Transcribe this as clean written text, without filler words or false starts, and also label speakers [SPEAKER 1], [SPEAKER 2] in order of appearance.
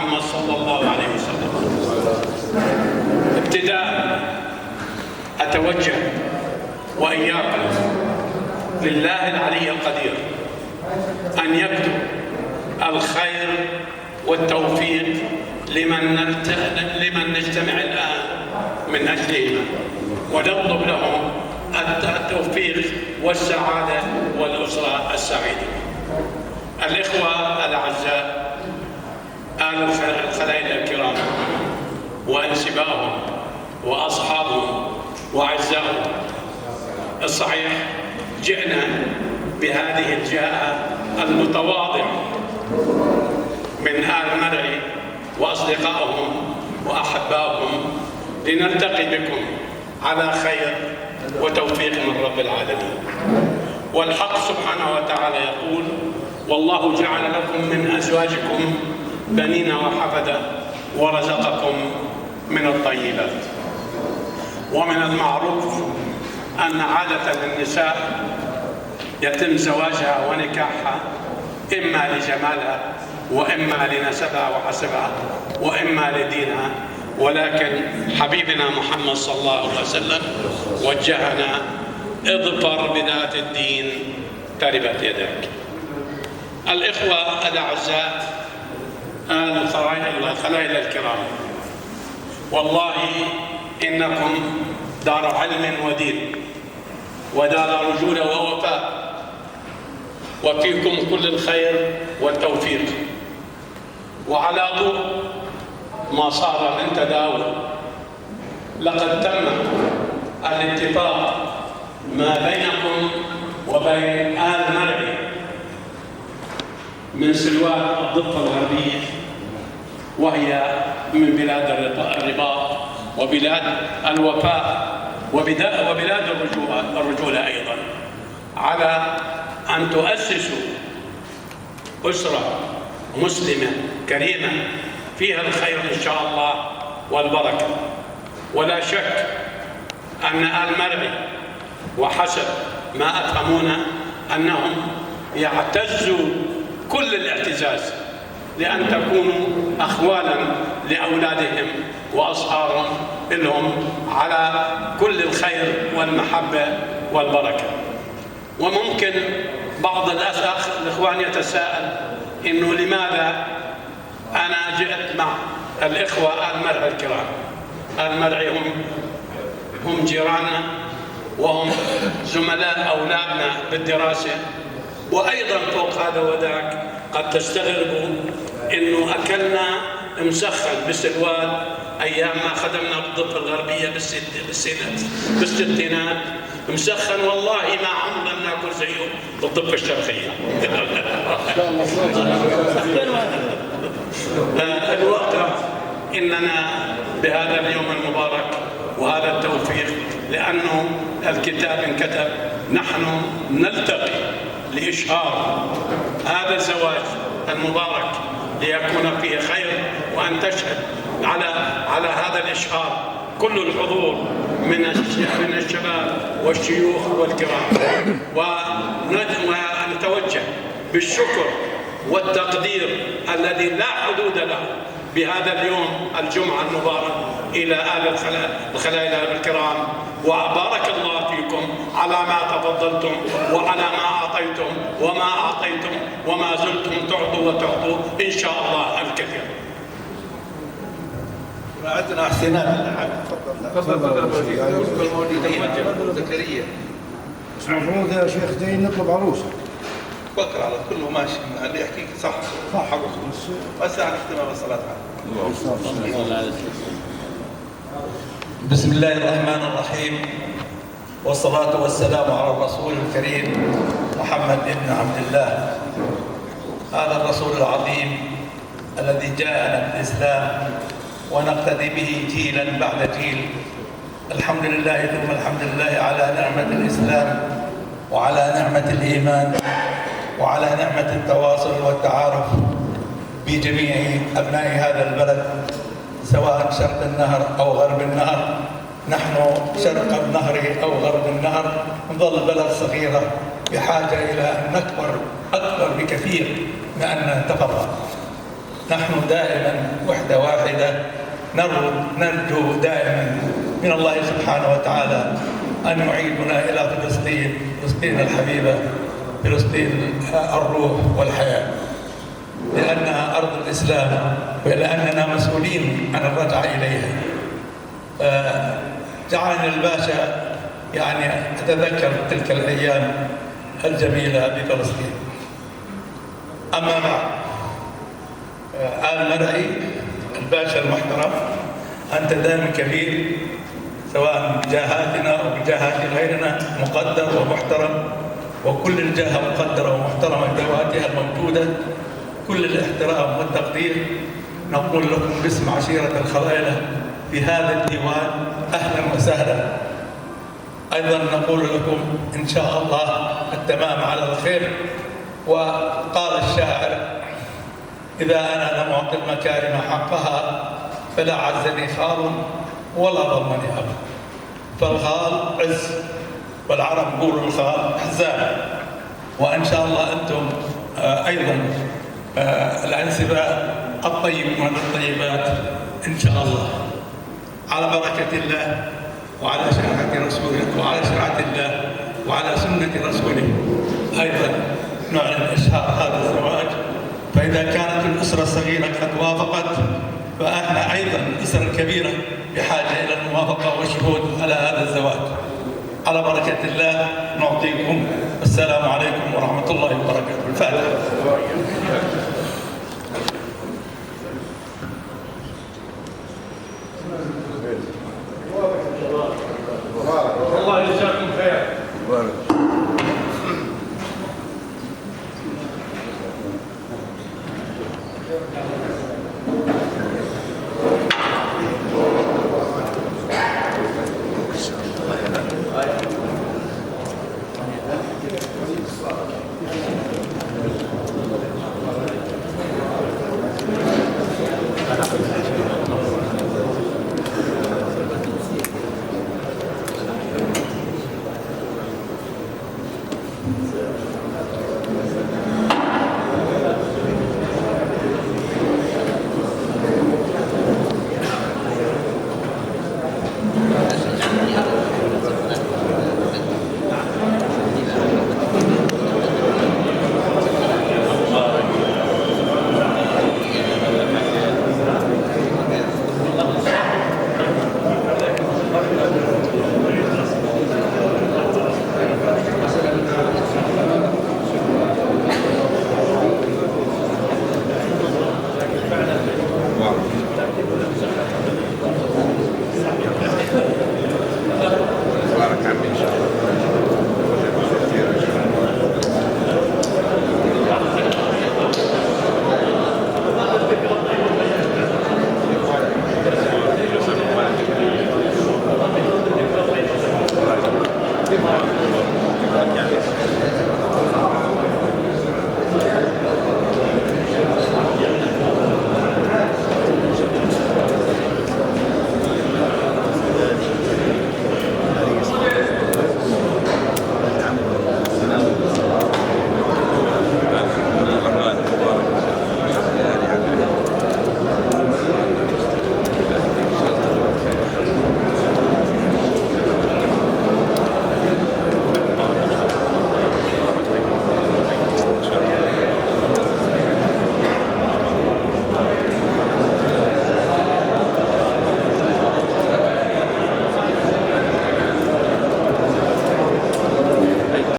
[SPEAKER 1] محمد صلى الله عليه وسلم. ابتداء أتوجه وإياكم لله العلي القدير أن يكتب الخير والتوفيق لمن نجتمع الآن من أجلهما، ونطلب لهم التوفيق والسعادة والأسرة السعيدة. الإخوة الأعزاء، آل الخلائق الكرام وأنسبائهم وأصحابهم وأعزائهم، الصحيح جئنا بهذه الجاءة المتواضعة من آل مرعي وأصدقائهم وأحبائهم لنلتقي بكم على خير وتوفيق من رب العالمين. والحق سبحانه وتعالى يقول: والله جعل لكم من أزواجكم بنين وحفدة ورزقكم من الطيبات. ومن المعروف أن عادة النساء يتم زواجها ونكاحها إما لجمالها وإما لنسبها وحسبها وإما لدينها، ولكن حبيبنا محمد صلى الله عليه وسلم وجهنا: اظفر بذات الدين تربت يدك. الإخوة الأعزاء، آل الخلائق الكرام، والله إنكم دار علم ودين ودار رجولة ووفاء، وفيكم كل الخير والتوفيق. وعلى ضوء ما صار من تداول، لقد تم الاتفاق ما بينكم وبين آل مرعي من سلوان الضفة الغربية، وهي من بلاد الرباط وبلاد الوفاء وبلاد الرجولة أيضا، على أن تؤسسوا أسرة مسلمة كريمة فيها الخير إن شاء الله والبركة. ولا شك أن آل مرعي وحسب ما أفهمون أنهم يعتزوا كل الاعتزاز لأن تكونوا أخوالا لأولادهم وأصهارهم لهم على كل الخير والمحبة والبركة. وممكن بعض الإخوان يتساءل إنه لماذا أنا جئت مع الإخوة آل مرعي الكرام. آل مرعي هم جيراننا وهم زملاء أولادنا بالدراسة، وأيضا فوق هذا وذاك قد تستغربوا إنه أكلنا مسخن بالسلوان أيام ما خدمنا بالضفة الغربية بالستينات، مسخن والله ما عمرنا بناكل زيه بالضفة الشرقية. الواقع إننا بهذا اليوم المبارك وهذا التوفيق، لأنه الكتاب انكتب، نحن نلتقي لإشهار هذا الزواج المبارك ليكون فيه خير، وأن تشهد على هذا الإشهار كل الحضور من الشباب والشيوخ والكرام. ونتوجه بالشكر والتقدير الذي لا حدود له بهذا اليوم الجمعة المبارك إلى آل الخلائق الكرام، وبارك الله فيكم على ما تفضلتم وعلى ما أعطيتم وما أعطيتم وما زلتم تعطوا وتعطوا إن شاء الله الكثير.
[SPEAKER 2] عندنا احسنات. تفضل زكريا.
[SPEAKER 3] بس المفروض يا شيخ جاي نطلب عروسه.
[SPEAKER 2] بكره على كله ماشي، اللي يحكيك صح حقه، بس عن اختمام الصلاه.
[SPEAKER 4] بسم الله الرحمن الرحيم، والصلاة والسلام على الرسول الكريم محمد بن عبد الله، هذا الرسول العظيم الذي جاءنا بالإسلام ونقتدي به جيلا بعد جيل. الحمد لله ثم الحمد لله على نعمة الإسلام وعلى نعمة الإيمان وعلى نعمة التواصل والتعارف بجميع أبناء هذا البلد، سواء شرق النهر أو غرب النهر. نحن شرق النهر أو غرب النهر نظل بلد صغيرة بحاجة إلى أن نكبر أكبر بكثير من أن نتفضل. نحن دائما وحدة واحدة، نرجو دائما من الله سبحانه وتعالى أن يعيدنا إلى فلسطين الحبيبة، فلسطين الروح والحياة، لأنها أرض الإسلام ولأننا مسؤولين عن الرجعة إليها. جعلني الباشا يعني أتذكر تلك الأيام الجميلة بفلسطين. أما بعد، آل مرعي الباشا المحترم، أنت دائما كبير سواء بجاهاتنا أو بجاهات غيرنا، مقدر ومحترم، وكل الجاهة مقدرة ومحترمة بذواتها الموجودة، كل الاحترام والتقدير. نقول لكم باسم عشيرة الخلائلة في هذا الديوان أهلا وسهلا. أيضا نقول لكم إن شاء الله التمام على الخير. وقال الشاعر: إذا أنا لم أعطي المكارم حقها فلا عزني خال ولا ضمني أب. فالخال عز، والعرب يقولوا الخال حزام. وإن شاء الله أنتم أيضا الأنسبة الطيبون الطيبات إن شاء الله، على بركة الله وعلى شريعة رسوله وعلى شريعة الله وعلى سنة رسوله. أيضا نعلن إشهار هذا الزواج، فإذا كانت الأسرة الصغيرة قد وافقت، فإحنا أيضا الأسرة الكبيرة بحاجة إلى الموافقة والشهود على هذا الزواج. على بركة الله نعطيكم. السلام عليكم ورحمة الله وبركاته. الفاتحة.